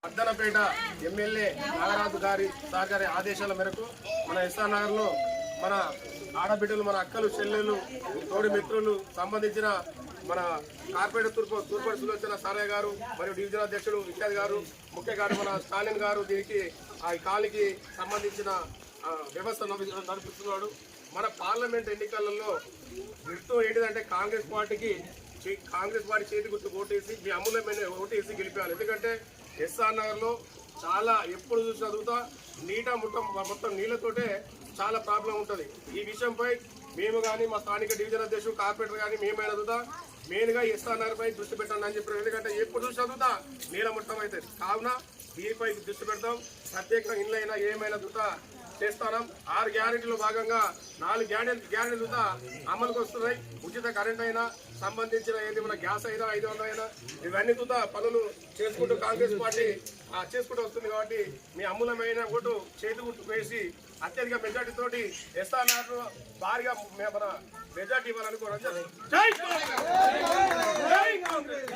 అర్ధనపేట MLA Nagaraju గారి సహకారి ఆదేశాల మేరకు మన ఎస్ఆర్ నగర్ లో మన ఆడబిడ్డలు, మన అక్కలు, చెల్లెలు, తోడి మిత్రులు సంబంధించిన మన కార్పొరేటర్ తూర్పడి సులోచన సారయ్య గారు మరియు డివిజన్ అధ్యక్షుడు విఖ్యాత్ గారు, ముఖ్య గారు మన స్టాలిన్ గారు దీనికి ఆ కాలికి సంబంధించిన వ్యవస్థ నడిపిస్తున్నాడు. మన పార్లమెంట్ ఎన్నికలలో గుర్తు ఏంటిదంటే కాంగ్రెస్ పార్టీ చేతి గుర్తు ఓటేసి మీ అమూల్యమైన ఓటేసి గెలిపాలి. ఎందుకంటే ఎస్ఆర్ నగర్ లో చాలా ఎప్పుడు చూసి చదువుతా మొత్తం నీళ్లతోటే చాలా ప్రాబ్లం ఉంటుంది. ఈ విషయంపై మేము కానీ మా స్థానిక డివిజన్ అధ్యక్షుడు కార్పొరేటర్ కానీ మేమైనా చదువుతా మెయిన్ గా ఎస్ఆర్ నగర్ పై దృష్టి పెట్టండి అని చెప్పారు. ఎందుకంటే ఎప్పుడు చూసి చదువుతా నీళ్ళ మొత్తం అవుతుంది. కావున దీనిపై దృష్టి పెడతాం. ప్రత్యేకంగా ఇళ్ళైనా ఏమైనా చూతా చేస్తాం. 6 గ్యారెంటీలో భాగంగా 4 గ్యారెంటీలు అమలుకు వస్తున్నాయి. ఉచిత కరెంట్ అయినా సంబంధించిన ఏది మన గ్యాస్ అయినా 500 అయినా ఇవన్నీ పనులు చేసుకుంటూ కాంగ్రెస్ పార్టీ చేసుకుంటూ వస్తుంది. కాబట్టి మీ అమూల్యమైన ఓటు చేతి గుర్తు వేసి అత్యధిక మెజార్టీ తోటి ఎస్ఆర్ నగర్ భారీగా మన మెజార్టీ ఇవ్వాలనుకోవడం. జై కాంగ్రెస్.